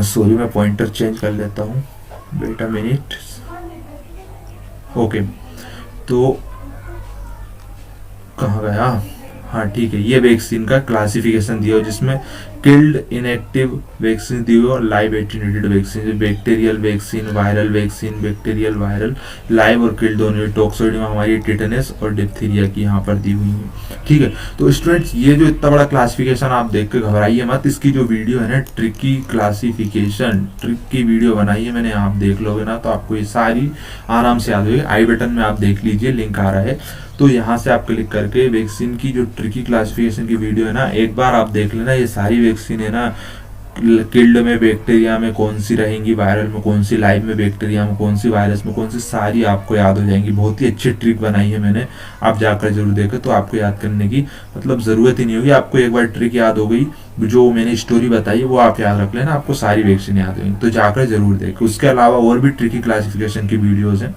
सॉरी मैं पॉइंटर चेंज कर लेता हूँ, वेट अ मिनट, ओके। तो कहाँ गया, हाँ ठीक है, ये वैक्सीन का क्लासिफिकेशन दिया हो जिसमें किल्ड, इनएक्टिव वैक्सीन दी हुई और live attenuated vaccine, bacterial vaccine, viral vaccine, bacterial viral, live और किल्ड दोनों। टॉक्सोइड में हमारी टिटेनस और डिप्थीरिया की यहाँ पर दी हुई है, ठीक है। तो स्टूडेंट्स ये जो इतना बड़ा क्लासिफिकेशन आप देख के घबराइए मत, इसकी जो वीडियो है ना, ट्रिकी क्लासिफिकेशन, ट्रिक की वीडियो बनाई है मैंने, आप देख लोगे ना तो आपको ये सारी आराम से याद होगी। आई बटन में आप देख लीजिए, लिंक आ रहा है, तो यहाँ से आप क्लिक करके वैक्सीन की जो ट्रिकी क्लासिफिकेशन की वीडियो है ना, एक बार आप देख लेना। ये सारी वैक्सीन है ना, किल्ड में बैक्टीरिया में कौन सी रहेंगी, वायरल में कौन सी, लाइव में बैक्टीरिया में कौन सी, वायरस में कौन सी, सारी आपको याद हो जाएंगी। बहुत ही अच्छी ट्रिक बनाई है मैंने, आप जाकर जरूर देखें, तो आपको याद करने की मतलब ज़रूरत ही नहीं होगी। आपको एक बार ट्रिक याद हो गई, जो मैंने स्टोरी बताई है वो आप याद रख लेना, आपको सारी वैक्सीन याद होगी, तो जाकर जरूर देखें। उसके अलावा और भी ट्रिकी क्लासिफिकेशन की वीडियोज़ हैं,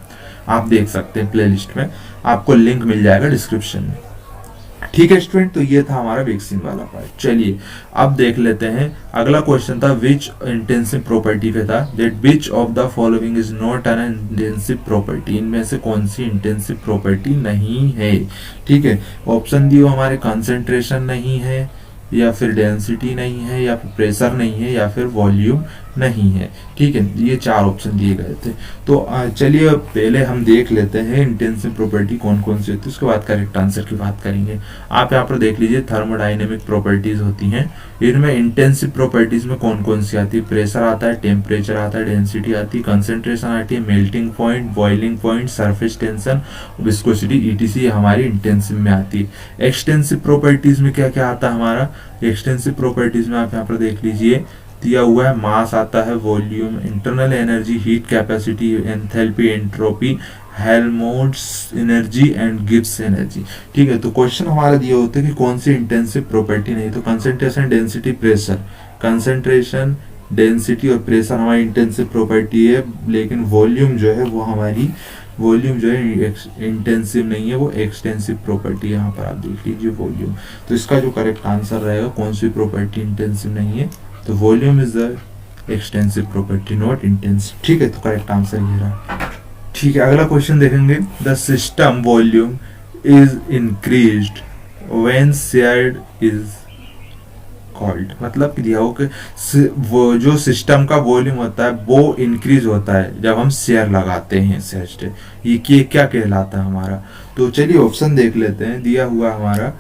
आप देख सकते हैं प्लेलिस्ट में, आपको लिंक मिल जाएगा डिस्क्रिप्शन में, ठीक है स्टूडेंट। तो ये था हमारा वैक्सीन वाला पार्ट। चलिए अब देख लेते हैं अगला क्वेश्चन था विच इंटेंसिव प्रॉपर्टी पे था, that which of the following is not an intensive property. इनमें से कौन सी इंटेंसिव प्रॉपर्टी नहीं है, ठीक है। ऑप्शन दिए हमारे कंसेंट्रेशन नहीं है, या फिर डेंसिटी नहीं है, या फिर प्रेशर नहीं है, या फिर वॉल्यूम नहीं है, ठीक है। ये चार ऑप्शन दिए गए थे। तो चलिए पहले हम देख लेते हैं इंटेंसिव प्रॉपर्टी कौन कौन सी होती है, उसके बाद करेक्ट आंसर की बात करेंगे। आप यहाँ पर देख लीजिए, थर्मोडाइनेमिक प्रॉपर्टीज होती हैं, इनमें इंटेंसिव प्रॉपर्टीज में कौन कौन सी आती है, प्रेशर आता है, टेम्परेचर आता है, डेंसिटी आती है, कंसेंट्रेशन आती है, melting point, boiling point, surface tension, viscosity, ETC हमारी इंटेंसिव में आती है। एक्सटेंसिव प्रॉपर्टीज में क्या क्या आता है हमारा, एक्सटेंसिव प्रॉपर्टीज में आप यहाँ पर देख लीजिए दिया हुआ है, मास आता है, volume, internal energy, heat capacity, enthalpy, entropy, Helmholtz energy and Gibbs energy, ठीक है। तो क्वेश्चन हमारा दिए होते हैं कि कौन सी इंटेंसिव प्रॉपर्टी नहीं, तो concentration, density, pressure, concentration, density और प्रेशर हमारी इंटेंसिव प्रॉपर्टी है, लेकिन वॉल्यूम जो है वो हमारी, वॉल्यूम जो है इंटेंसिव नहीं है, वो एक्सटेंसिव प्रॉपर्टी है। यहाँ पर आप देख लीजिए वॉल्यूम। तो इसका जो करेक्ट आंसर रहेगा, कौन सी प्रॉपर्टी इंटेंसिव नहीं है, तो volume is the extensive property, not intensive, ठीक है। तो करेक्ट आंसर ये रहा, ठीक है। अगला क्वेश्चन देखेंगे, the system volume is increased when shared is called, मतलब दिया हो कि वो जो सिस्टम का वॉल्यूम होता है वो इंक्रीज होता है जब हम शेयर लगाते हैं, शेयर, ये क्या कहलाता है हमारा। तो चलिए ऑप्शन देख लेते हैं, दिया हुआ हमारा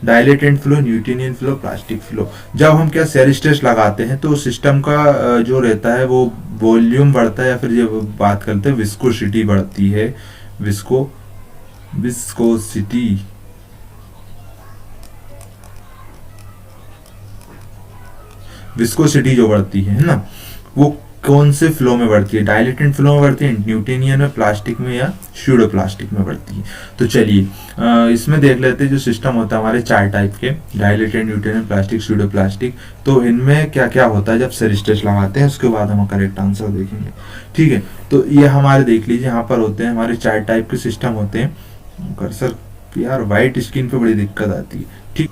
dilatant flow, Newtonian flow, plastic flow. जब हम क्या शेयर स्ट्रेस लगाते हैं तो सिस्टम का जो रहता है वो वॉल्यूम बढ़ता है, या फिर जब बात करते हैं विस्कोसिटी बढ़ती है, विस्को विस्कोसिटी विस्कोसिटी जो बढ़ती है ना, वो कौन से फ्लो में बढ़ती है? डायलेटेड फ्लो में बढ़ती है, न्यूटोनियन में, प्लास्टिक में, या स्यूडो प्लास्टिक में बढ़ती है? तो चलिए इसमें देख लेते हैं जो सिस्टम होता है हमारे 4 टाइप के, dilated, Newtonian, plastic, pseudo plastic. तो इनमें क्या क्या होता है जब सेरी स्ट्रेस लगाते हैं, उसके बाद हम करेक्ट आंसर देखेंगे। ठीक है, तो ये हमारे देख लीजिए यहाँ पर होते हैं हमारे 4 टाइप के सिस्टम होते हैं। कर्सर यार वाइट स्क्रीन पे बड़ी दिक्कत आती है। ठीक,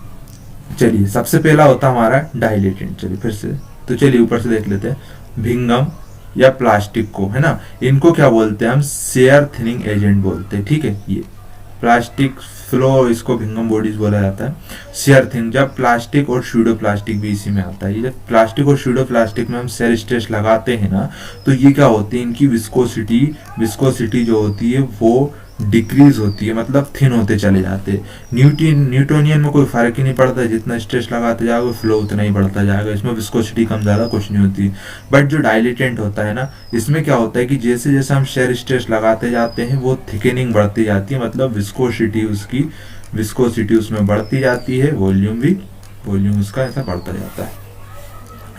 चलिए सबसे पहला होता है हमारा डायलेटेड। चलिए फिर से, तो चलिए ऊपर से देख लेते हैं। भिंगम या प्लास्टिक को, है ना, इनको क्या बोलते हैं हम? शेयर थिनिंग एजेंट बोलते हैं। ठीक है, ये प्लास्टिक फ्लो, इसको भिंगम बॉडीज बोला जाता है। शेयर थिन, जब प्लास्टिक और स्यूडो प्लास्टिक भी इसी में आता है। जब प्लास्टिक और स्यूडो प्लास्टिक में हम शेयर स्ट्रेस लगाते हैं ना, तो ये क्या होती है, इनकी विस्कोसिटी जो होती है वो डिक्रीज होती है, मतलब थिन होते चले जाते हैं। न्यूटोनियन में कोई फर्क ही नहीं पड़ता, जितना स्ट्रेस लगाते जाओगे फ्लो उतना ही बढ़ता जाएगा, इसमें विस्कोसिटी कम ज़्यादा कुछ नहीं होती। बट जो डायलेटेंट होता है ना, इसमें क्या होता है कि जैसे जैसे हम शेयर स्ट्रेस लगाते जाते हैं वो थिकनिंग बढ़ती जाती है, मतलब विस्कोसिटी उसमें बढ़ती जाती है, वॉल्यूम उसका ऐसा बढ़ता जाता है।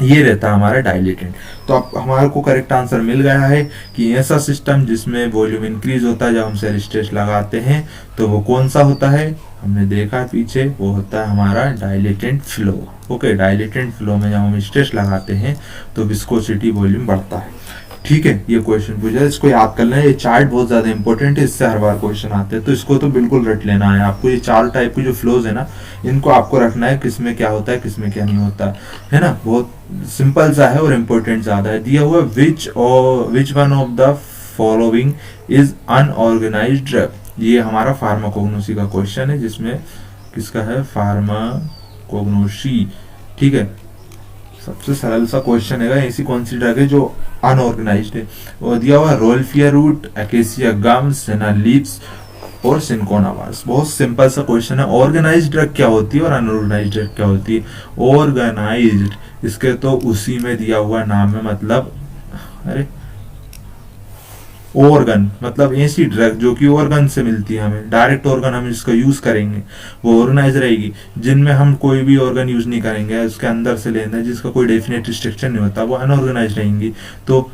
ये रहता है हमारा डायलेटेंट। तो अब हमारे को करेक्ट आंसर मिल गया है कि ऐसा सिस्टम जिसमें वॉल्यूम इंक्रीज होता है जब हम शेयर स्ट्रेस लगाते हैं, तो वो कौन सा होता है? हमने देखा पीछे, वो होता है हमारा dilatant flow. Okay, dilatant flow में जब हम स्ट्रेस लगाते हैं तो विस्कोसिटी वॉल्यूम बढ़ता है। ठीक है, ये क्वेश्चन पूछा, इसको याद कर लेना। ये चार्ट बहुत ज्यादा इंपॉर्टेंट है, इससे हर बार क्वेश्चन आते हैं, तो इसको तो बिल्कुल रट लेना है आपको। ये 4 टाइप के जो फ्लोज है ना, इनको आपको रखना है, किसमें क्या होता है, किसमें क्या नहीं होता है ना। बहुत सिंपल सा है और इम्पोर्टेंट ज्यादा है। दिया हुआ which one of the following is unorganised drug. ये हमारा फार्माकोग्नोसी का क्वेश्चन है, जिसमें किसका है? फार्माकोग्नोसी। ठीक है, सबसे सरल सा क्वेश्चन है, ऐसी कौन सी ड्रग है जो अनऑर्गेनाइज्ड है? वो दिया हुआ रोल्फिया रूट, अकेसिया गम, सेना लीव्स और सिंकोना वास। बहुत सिंपल सा क्वेश्चन है। ऑर्गेनाइज्ड ड्रग क्या होती है और अनऑर्गेनाइज्ड ड्रग क्या होती है? ऑर्गेनाइज्ड, इसके तो उसी में दिया हुआ नाम है, मतलब अरे ऑर्गन, मतलब ऐसी ड्रग जो कि ऑर्गन से मिलती है, हमें डायरेक्ट ऑर्गन हम इसका यूज करेंगे वो ऑर्गेनाइज रहेगी। जिनमें हम कोई भी ऑर्गन यूज नहीं करेंगे, उसके अंदर से लेना है, जिसका कोई डेफिनेट स्ट्रक्चर नहीं होता, वो अनऑर्गेनाइज रहेंगी। तो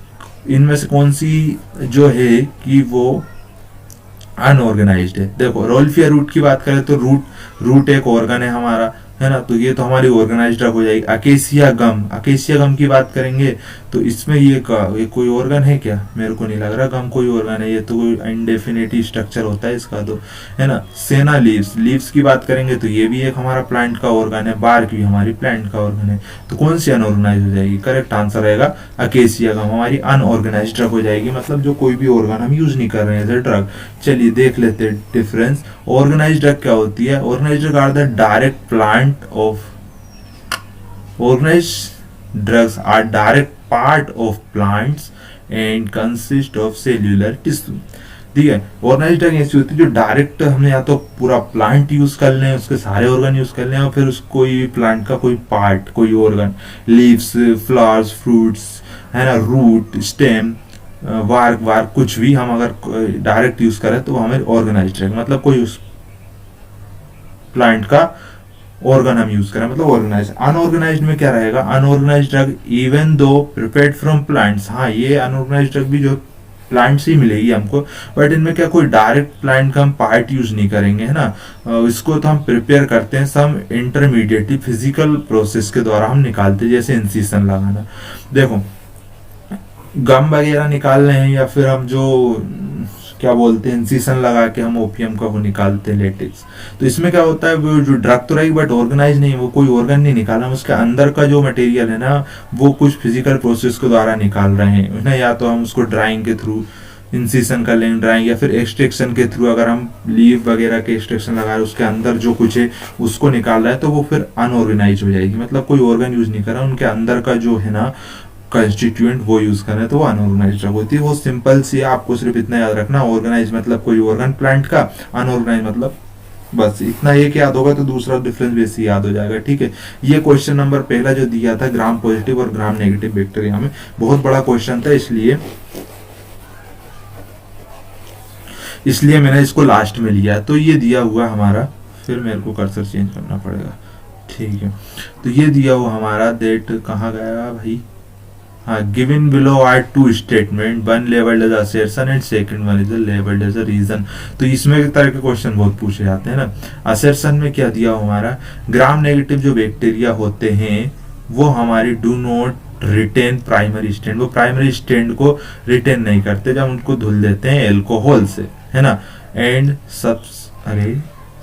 इनमें से कौन सी जो है कि वो अनऑर्गेनाइज्ड है? देखो, रोल्फिया रूट की बात करें तो रूट एक ऑर्गन है हमारा, है ना, तो ये तो हमारी ऑर्गेनाइज्ड ड्रग हो जाएगी। अकेसिया गम की बात करेंगे तो इसमें ये कोई ऑर्गन है क्या? मेरे को नहीं लग रहा गम कोई ऑर्गन है, ये तो कोई इनडेफिनेट स्ट्रक्चर होता है इसका, तो है ना। सेना लीव्स की बात करेंगे तो ये भी एक हमारा प्लांट का ऑर्गन है, बार्क भी हमारी प्लांट का ऑर्गन है। तो कौन सी अनऑर्गेनाइज हो जाएगी? करेक्ट आंसर रहेगा अकेसिया गम, हमारी अनऑर्गेनाइज ड्रग हो जाएगी, मतलब जो कोई भी ऑर्गन हम यूज नहीं कर रहे हैं एज ए ड्रग। चलिए देख लेते हैं डिफरेंस। ऑर्गेनाइज ड्रग क्या होती है? Organize drug are the direct organized drugs are direct part of plants and consist of cellular tissue। ठीक है, ऑर्गेनाइज्ड ड्रग ऐसी होती है जो डायरेक्ट हमने या तो पूरा प्लांट यूज कर लें, उसके सारे ऑर्गन यूज कर लें, और फिर उस कोई प्लांट का कोई पार्ट, कोई ऑर्गन, लीव्स, फ्लावर्स, फ्रूट्स, है ना, रूट, स्टेम, वार्क कुछ भी हम अगर डायरेक्ट यूज करें तो वो हमें ऑर्गेनाइज्ड ड्रग, मतलब कोई उस प्लांट का ऑर्गन हम यूज करें, मतलब ऑर्गेनाइज। अनऑर्गेनाइज्ड में क्या रहेगा? Unorganised drug even though prepared from plants. हाँ, ये अनऑर्गेनाइज्ड ड्रग भी जो प्लांट से ही मिलेगी हमको, बट इनमें क्या कोई डायरेक्ट प्लांट का हम पार्ट यूज नहीं करेंगे, है ना। इसको तो हम प्रिपेयर करते हैं सम इंटरमीडिएट फिजिकल प्रोसेस के द्वारा हम निकालते हैं, जैसे इंसिशन लगाना। देखो, गम वगैरह निकाल रहे हैं, या फिर हम जो क्या बोलते हैं इंसिशन लगा के हम ओपियम का वो निकालते हैं, लेटेक्स। तो इसमें क्या होता है, वो जो ड्रग तो रहेगी बट ऑर्गेनाइज नहीं, वो कोई ऑर्गन नहीं निकाला, उसके अंदर का जो मटेरियल है ना, वो कुछ फिजिकल प्रोसेस के द्वारा निकाल रहे हैं ना। या तो हम उसको ड्राइंग के थ्रू इंसिशन कर लेंगे, ड्राइंग, या फिर एक्सट्रैक्शन के थ्रू, अगर हम लीव वगैरह के एक्सट्रैक्शन लगा रहे हैं, उसके अंदर जो कुछ है उसको निकाल रहा है, तो वो फिर अनऑर्गेनाइज हो जाएगी, मतलब कोई ऑर्गन यूज नहीं कर रहा, उनके अंदर का जो है ना कंस्टिट्यूएंट वो यूज कर रहे हैं, तो वो अनऑर्गेनाइज ड्रग होती है। वो सिंपल सी है, आपको सिर्फ इतना याद रखना, ऑर्गेनाइज मतलब कोई ऑर्गन प्लांट का, अनऑर्गेनाइज मतलब बस इतना एक याद होगा तो दूसरा डिफरेंस वैसे याद हो जाएगा। ठीक है, ये क्वेश्चन नंबर पहला जो दिया था ग्राम पॉजिटिव और ग्राम नेगेटिव बैक्टीरिया में, बहुत बड़ा क्वेश्चन था, इसलिए इसलिए मैंने इसको लास्ट में लिया। तो ये दिया हुआ हमारा, फिर मेरे को कर्सर चेंज करना पड़ेगा, ठीक है। तो ये दिया हुआ हमारा डेट कहाँ गया भाई, हाँ, given below are two statement, one labelled as assertion and second one is labelled as a reason. तो इसमें इस तरह के क्वेश्चन बहुत पूछे जाते हैं ना। असर्शन में क्या दिया हमारा, ग्राम नेगेटिव जो बैक्टीरिया होते हैं वो हमारी do not retain primary stand, वो प्राइमरी स्टैंड को रिटेन नहीं करते जब उनको धुल देते हैं एल्कोहल से, है ना। And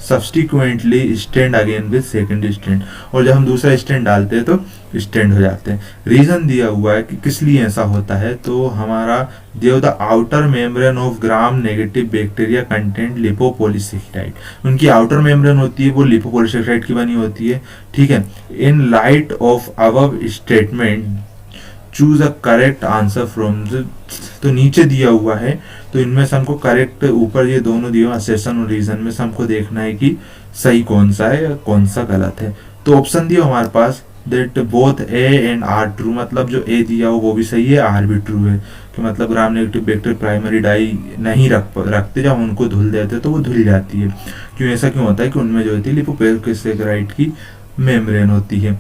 subsequently stand again with second stand, और जब हम दूसरा स्टैंड डालते हैं तो स्टैंड हो जाते हैं। रीजन दिया हुआ है कि किस लिए ऐसा होता है, तो हमारा दिया the outer membrane of gram negative bacteria content lipopolysaccharide, उनकी आउटर मेम्ब्रेन होती है वो लिपोपोलीसेकेराइड की बनी होती है, ठीक है। In light of above statement choose a correct answer from the, तो नीचे दिया हुआ है तो इनमें से हमको करेक्ट, ऊपर ये दोनों दिए हुए असर्शन और रीजन में से हमको देखना है कि सही कौन सा है या कौन सा गलत है। तो ऑप्शन दिया हमारे पास that both A and R true, मतलब जो ए दिया हो वो भी सही है, आर भी ट्रू है, कि मतलब gram negative bacteria primary dye नहीं रखते, जब उनको धुल देते तो वो धुल जाती है। क्यों, ऐसा क्यों होता है कि उनमें जो होती है लिपोपोलीसेकेराइड की मेम्ब्रेन होती है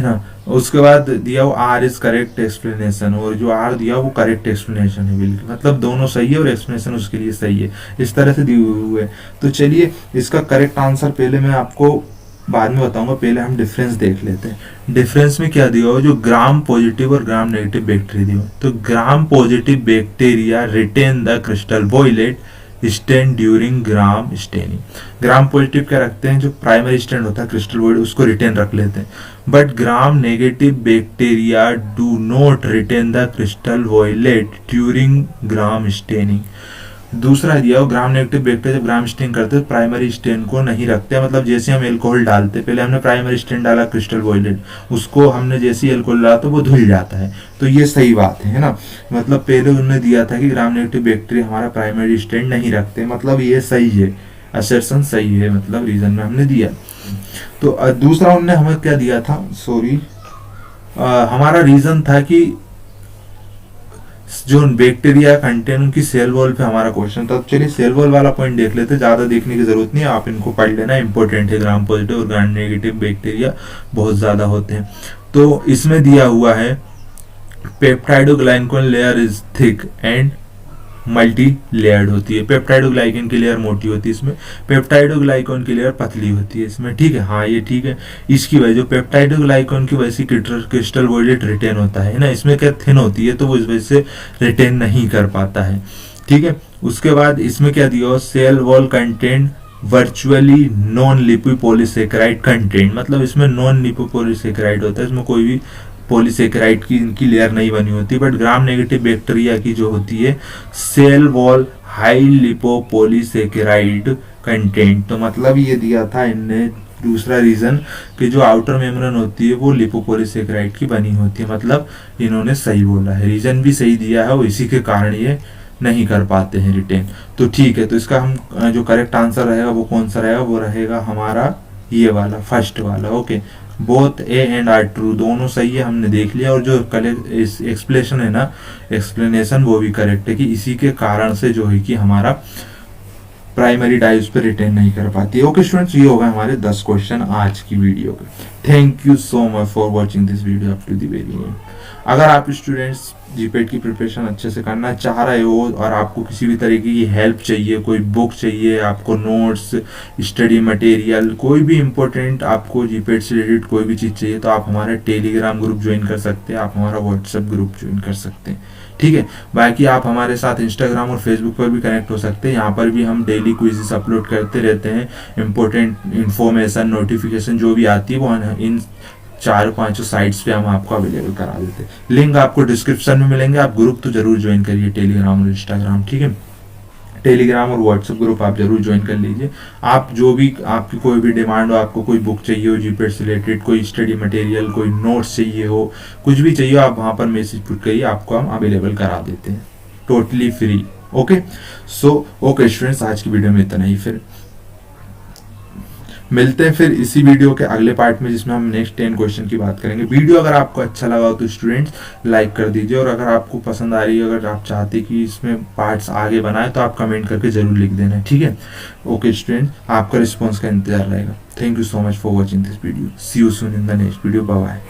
ना। उसके बाद दिया वो आर इज करेक्ट एक्सप्लेनेशन, और जो आर दिया वो करेक्ट एक्सप्लेनेशन है बिल्कुल, मतलब दोनों सही है और एक्सप्लेनेशन उसके लिए सही है, इस तरह से दिए हुए है। तो चलिए इसका करेक्ट आंसर पहले मैं आपको बाद में बताऊंगा, पहले हम डिफरेंस देख लेते हैं। डिफरेंस में क्या दिया हुआ, जो ग्राम पॉजिटिव और ग्राम नेगेटिव बैक्टीरिया दिया, तो gram positive bacteria retain the crystal violet stand during gram staining, gram positive क्या रखते हैं, जो प्राइमरी स्टैंड होता है क्रिस्टल वॉयलेट उसको रिटेन रख लेते हैं, but gram negative bacteria do not retain the crystal violet during gram staining. दूसरा दिया हो ग्राम नेगेटिव बैक्टीरिया जब ग्राम स्टेन करते हैं प्राइमरी स्टेन को नहीं रखते, मतलब जैसे हम एल्कोहल डालते, पहले हमने प्राइमरी स्टेन डाला क्रिस्टल वॉयलेट, उसको हमने जैसे एल्कोहल डाला तो वो धुल जाता है, तो ये सही बात है ना। मतलब पहले उन्होंने दिया था कि ग्राम नेगेटिव बैक्टीरिया हमारा प्राइमरी स्टेन नहीं रखते, मतलब ये सही है, असर्शन सही है, मतलब रीजन में हमने दिया। तो दूसरा उन्होंने हमें क्या दिया था, सॉरी, हमारा रीजन था कि जो बैक्टीरिया कंटेन उनकी सेल वॉल पे हमारा क्वेश्चन था। तो चलिए सेल वॉल वाला पॉइंट देख लेते, ज्यादा देखने की जरूरत नहीं है, आप इनको पढ़ लेना, इंपॉर्टेंट है। ग्राम पॉजिटिव और ग्राम नेगेटिव बैक्टीरिया बहुत ज्यादा होते हैं। तो इसमें दिया हुआ है peptidoglycan layer is thick and multi layered होती है, पेप्टाइडोग्लाइकन की लेयर मोटी होती है, इसमें पेप्टाइडोग्लाइकन की लेयर पतली होती है इसमें, ठीक है। हाँ ये ठीक है, इसकी वजह जो पेप्टाइडोग्लाइकन की वजह से क्रिस्टल वॉयलेट रिटेन होता है ना, इसमें क्या थिन होती है तो वो इस वजह से रिटेन नहीं कर पाता है, ठीक है। उसके बाद इसमें क्या दिया हो, cell wall content virtually non lipopolysaccharide content, मतलब इसमें नॉन लिपोपोलीसेकेराइड होता है, इसमें कोई भी पॉलीसेकेराइड की इनकी लेयर नहीं बनी होती, बट ग्राम नेगेटिव बैक्टीरिया की जो होती है cell wall high lipopolysaccharide content. तो मतलब ये दिया था इनने दूसरा रीजन कि जो आउटर मेम्ब्रेन होती है वो लिपोपोलीसेकेराइड की बनी होती है, मतलब इन्होंने सही बोला है, रीजन भी सही दिया है और इसी के कारण ये नहीं कर पाते हैं रिटेन। तो ठीक है, तो इसका हम जो करेक्ट आंसर रहेगा वो कौन सा रहेगा, वो रहेगा हमारा ये वाला, फर्स्ट वाला, okay. Both A and R true, दोनों सही है, हमने देख लिया। और जो एक्सप्लेनेशन है ना, एक्सप्लेनेशन वो भी करेक्ट है कि इसी के कारण से जो है कि हमारा प्राइमरी डाई उस पर रिटेन नहीं कर पाती है। ओके स्टूडेंट्स, ये होगा हमारे 10 क्वेश्चन आज की वीडियो के। Thank you so much for watching this video up to the very end. अगर आप स्टूडेंट्स जीपेट की प्रिपरेशन अच्छे से करना चाह रहे हो और आपको किसी भी तरीके की हेल्प चाहिए, कोई बुक चाहिए, आपको नोट्स, स्टडी मटेरियल, कोई भी इंपॉर्टेंट आपको जीपेट से रिलेटेड कोई भी चीज़ चाहिए, तो आप हमारा टेलीग्राम ग्रुप ज्वाइन कर सकते हैं, आप हमारा व्हाट्सएप ग्रुप ज्वाइन कर सकते हैं, ठीक है। बाकी आप हमारे साथ इंस्टाग्राम और फेसबुक पर भी कनेक्ट हो सकते हैं, यहाँ पर भी हम डेली क्विज़ेस अपलोड करते रहते हैं, इंपॉर्टेंट इन्फॉर्मेशन, नोटिफिकेशन जो भी आती है वो इन 4-5 साइट्स पे हम आपको अवेलेबल करा देते हैं। लिंक आपको डिस्क्रिप्शन में मिलेंगे, आप ग्रुप तो जरूर ज्वाइन करिए, टेलीग्राम और इंस्टाग्राम, ठीक है। टेलीग्राम और व्हाट्सएप ग्रुप आप जरूर ज्वाइन कर लीजिए। आप जो भी आपकी कोई भी डिमांड हो, आपको कोई बुक चाहिए हो जीपेट से रिलेटेड, कोई स्टडी मटेरियल, कोई नोट्स चाहिए हो, कुछ भी चाहिए आप वहाँ पर मैसेज पुट करिए, आपको हम अवेलेबल करा देते हैं totally free, okay. So okay students, आज की वीडियो में इतना ही, फिर मिलते हैं फिर इसी वीडियो के अगले पार्ट में, जिसमें हम नेक्स्ट 10 क्वेश्चन की बात करेंगे। वीडियो अगर आपको अच्छा लगा हो तो स्टूडेंट्स लाइक कर दीजिए, और अगर आपको पसंद आ रही है, अगर आप चाहते कि इसमें पार्ट्स आगे बनाए, तो आप कमेंट करके जरूर लिख देना, ठीक है। ओके स्टूडेंट, आपका रिस्पॉन्स का इंतजार रहेगा। Thank you so much for watching this video. See you soon in the next video. Bye bye.